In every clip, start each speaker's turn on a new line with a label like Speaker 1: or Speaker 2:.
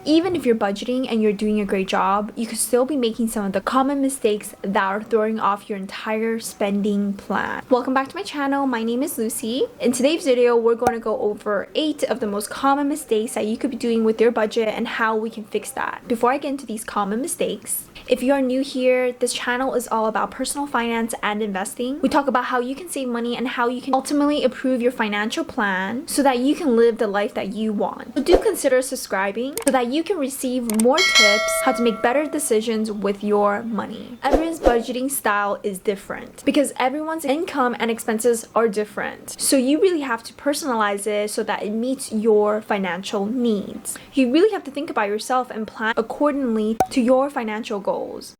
Speaker 1: Even if you're budgeting and you're doing a great job, you could still be making some of the common mistakes that are throwing off your entire spending plan. Welcome back to my channel. My name is Lucy. In today's video, we're going to go over 8 of the most common mistakes that you could be doing with your budget and how we can fix that. Before I get into these common mistakes, if you are new here, this channel is all about personal finance and investing. We talk about how you can save money and how you can ultimately improve your financial plan so that you can live the life that you want. So do consider subscribing so that you can receive more tips how to make better decisions with your money. Everyone's budgeting style is different because everyone's income and expenses are different. So you really have to personalize it so that it meets your financial needs. You really have to think about yourself and plan accordingly to your financial goals.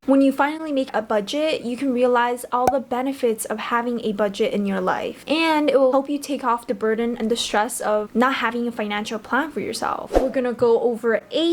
Speaker 1: When you finally make a budget, you can realize all the benefits of having a budget in your life, and it will help you take off the burden and the stress of not having a financial plan for yourself. We're gonna go over 8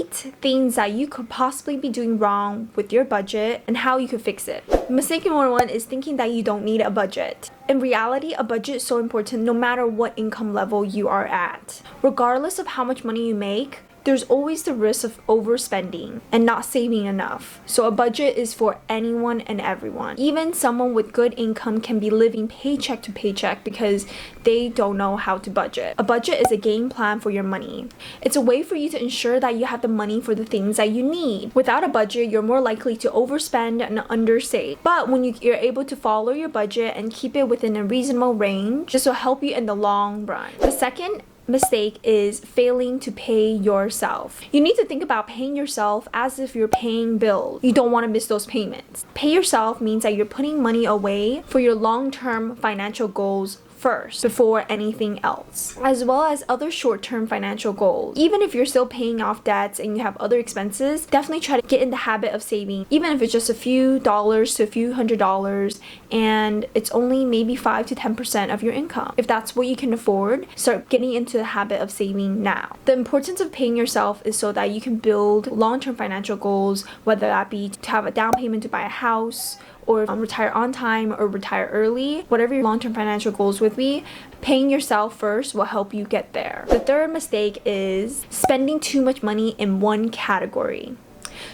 Speaker 1: things that you could possibly be doing wrong with your budget and how you could fix it. Mistake number 1 is thinking that you don't need a budget. In reality, a budget is so important no matter what income level you are at. Regardless of how much money you make, there's always the risk of overspending and not saving enough. So a budget is for anyone and everyone. Even someone with good income can be living paycheck to paycheck because they don't know how to budget. A budget is a game plan for your money. It's a way for you to ensure that you have the money for the things that you need. Without a budget, you're more likely to overspend and undersave. But when you're able to follow your budget and keep it within a reasonable range, this will help you in the long run. The second mistake is failing to pay yourself. You need to think about paying yourself as if you're paying bills. You don't want to miss those payments. Pay yourself means that you're putting money away for your long-term financial goals first before anything else, as well as other short-term financial goals. Even if you're still paying off debts and you have other expenses, definitely try to get in the habit of saving, even if it's just a few dollars to a few $100s, and it's only maybe 5 to 10% of your income. If that's what you can afford, start getting into the habit of saving now. The importance of paying yourself is so that you can build long-term financial goals, whether that be to have a down payment to buy a house, or retire on time or retire early. Whatever your long-term financial goals would be, paying yourself first will help you get there. The third mistake is spending too much money in one category.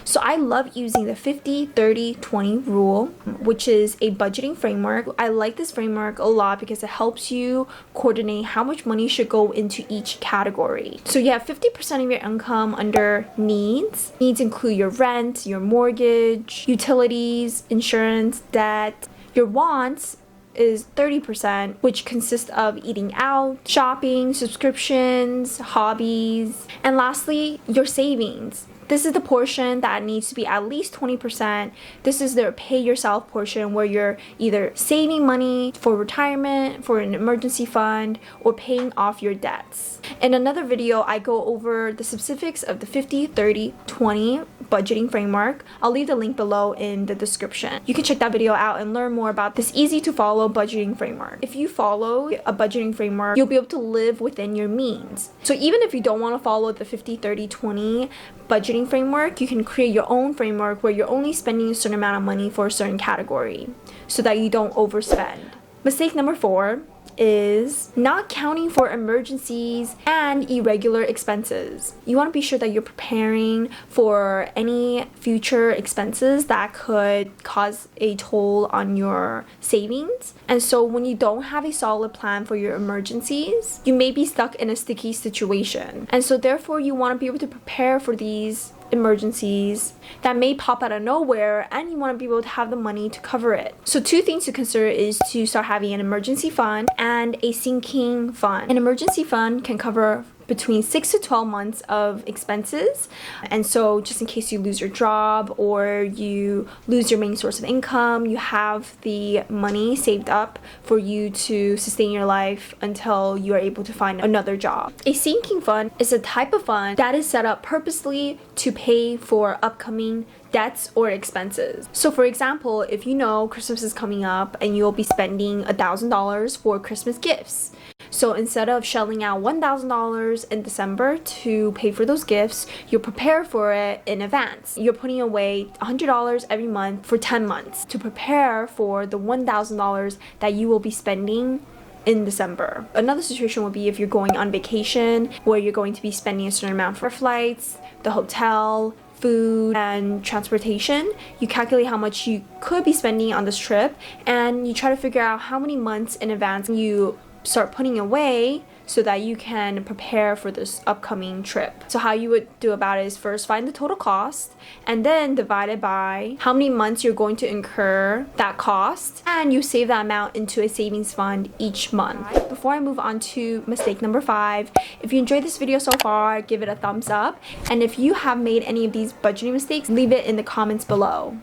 Speaker 1: So I love using the 50-30-20 rule, which is a budgeting framework. I like this framework a lot because it helps you coordinate how much money should go into each category. So you have 50% of your income under needs. Needs include your rent, your mortgage, utilities, insurance, debt. Your wants is 30%, which consists of eating out, shopping, subscriptions, hobbies, and lastly, your savings. This is the portion that needs to be at least 20%. This is the pay yourself portion where you're either saving money for retirement, for an emergency fund, or paying off your debts. In another video, I go over the specifics of the 50-30-20 budgeting framework. I'll leave the link below in the description. You can check that video out and learn more about this easy to follow budgeting framework. If you follow a budgeting framework, you'll be able to live within your means. So even if you don't want to follow the 50-30-20 budgeting framework, you can create your own framework where you're only spending a certain amount of money for a certain category so that you don't overspend. Mistake number 4 is not counting for emergencies and irregular expenses. You want to be sure that you're preparing for any future expenses that could cause a toll on your savings. And so when you don't have a solid plan for your emergencies, you may be stuck in a sticky situation. And so therefore you want to be able to prepare for these emergencies that may pop out of nowhere, and you want to be able to have the money to cover it. So 2 things to consider is to start having an emergency fund and a sinking fund. An emergency fund can cover between 6 to 12 months of expenses, and so just in case you lose your job or you lose your main source of income, you have the money saved up for you to sustain your life until you are able to find another job. A sinking fund is a type of fund that is set up purposely to pay for upcoming debts or expenses. So for example, if you know Christmas is coming up and you'll be spending $1,000 for Christmas gifts, so instead of shelling out $1,000 in December to pay for those gifts, you'll prepare for it in advance. You're putting away $100 every month for 10 months to prepare for the $1,000 that you will be spending in December. Another situation would be if you're going on vacation where you're going to be spending a certain amount for flights, the hotel, food, and transportation. You calculate how much you could be spending on this trip, and you try to figure out how many months in advance you start putting away so that you can prepare for this upcoming trip. So how you would do about it is first find the total cost and then divide it by how many months you're going to incur that cost, and you save that amount into a savings fund each month. Before I move on to mistake number 5, if you enjoyed this video so far, give it a thumbs up, and if you have made any of these budgeting mistakes, leave it in the comments below.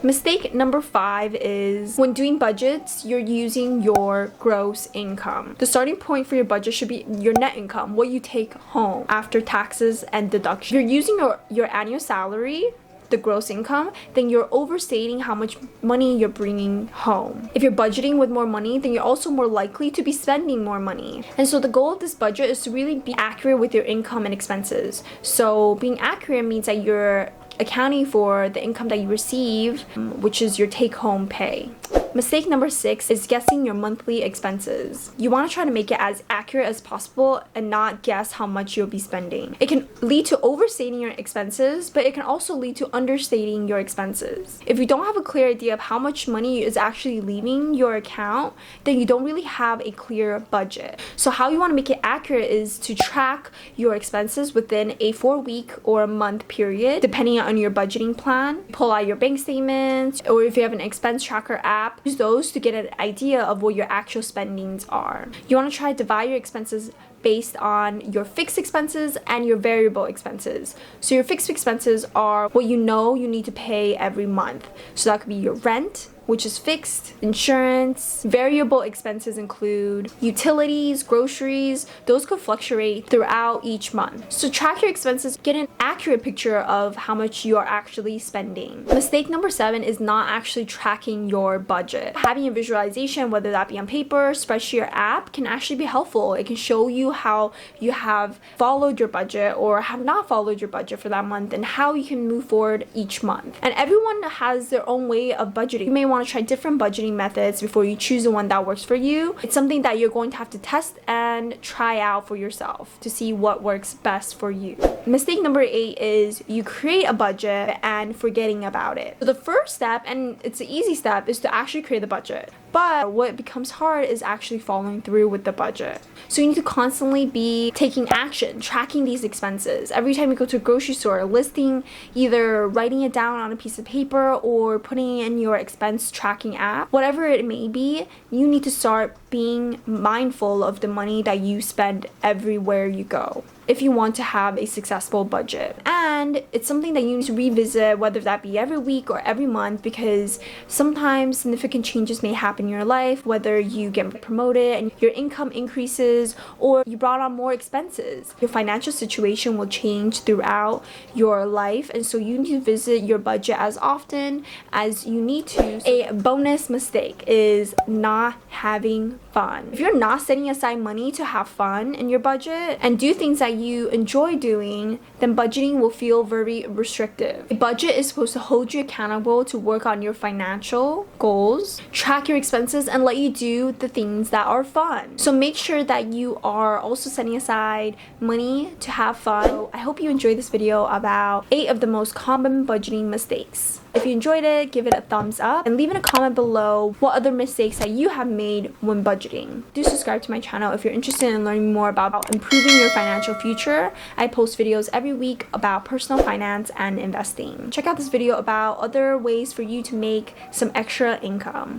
Speaker 1: Mistake number 5 is when doing budgets, you're using your gross income. The starting point for your budget should be your net income, what you take home after taxes and deductions. If you're using your annual salary, the gross income, then you're overstating how much money you're bringing home. If you're budgeting with more money, then you're also more likely to be spending more money. And so the goal of this budget is to really be accurate with your income and expenses. So being accurate means that you're accounting for the income that you receive, which is your take-home pay. Mistake number 6 is guessing your monthly expenses. You want to try to make it as accurate as possible and not guess how much you'll be spending. It can lead to overstating your expenses, but it can also lead to understating your expenses. If you don't have a clear idea of how much money is actually leaving your account, then you don't really have a clear budget. So how you want to make it accurate is to track your expenses within a 4-week or a month period, depending on your budgeting plan. Pull out your bank statements, or if you have an expense tracker app, use those to get an idea of what your actual spendings are. You want to try to divide your expenses based on your fixed expenses and your variable expenses. So your fixed expenses are what you know you need to pay every month. So that could be your rent, which is fixed, insurance. Variable expenses include utilities, groceries. Those could fluctuate throughout each month. So track your expenses, get an accurate picture of how much you are actually spending. Mistake number 7 is not actually tracking your budget. Having a visualization, whether that be on paper, spreadsheet, or app, can actually be helpful. It can show you how you have followed your budget or have not followed your budget for that month, and how you can move forward each month. And everyone has their own way of budgeting. You may want to try different budgeting methods before you choose the one that works for you. It's something that you're going to have to test and try out for yourself to see what works best for you. Mistake number 8 is you create a budget and forgetting about it. So the first step, and it's an easy step, is to actually create the budget. But what becomes hard is actually following through with the budget. So you need to constantly be taking action, tracking these expenses. Every time you go to a grocery store, listing, either writing it down on a piece of paper or putting it in your expense tracking app, whatever it may be, you need to start being mindful of the money that you spend everywhere you go if you want to have a successful budget. And it's something that you need to revisit, whether that be every week or every month, because sometimes significant changes may happen in your life, whether you get promoted and your income increases, or you brought on more expenses. Your financial situation will change throughout your life, and so you need to visit your budget as often as you need to. A bonus mistake is not having fun. If you're not setting aside money to have fun in your budget and do things that you enjoy doing, then budgeting will feel very restrictive. A budget is supposed to hold you accountable to work on your financial goals, track your expenses, and let you do the things that are fun. So make sure that you are also setting aside money to have fun. So I hope you enjoyed this video about 8 of the most common budgeting mistakes. If you enjoyed it, give it a thumbs up and leave in a comment below what other mistakes that you have made when budgeting. Do subscribe to my channel if you're interested in learning more about improving your financial future. I post videos every week about personal finance and investing. Check out this video about other ways for you to make some extra income.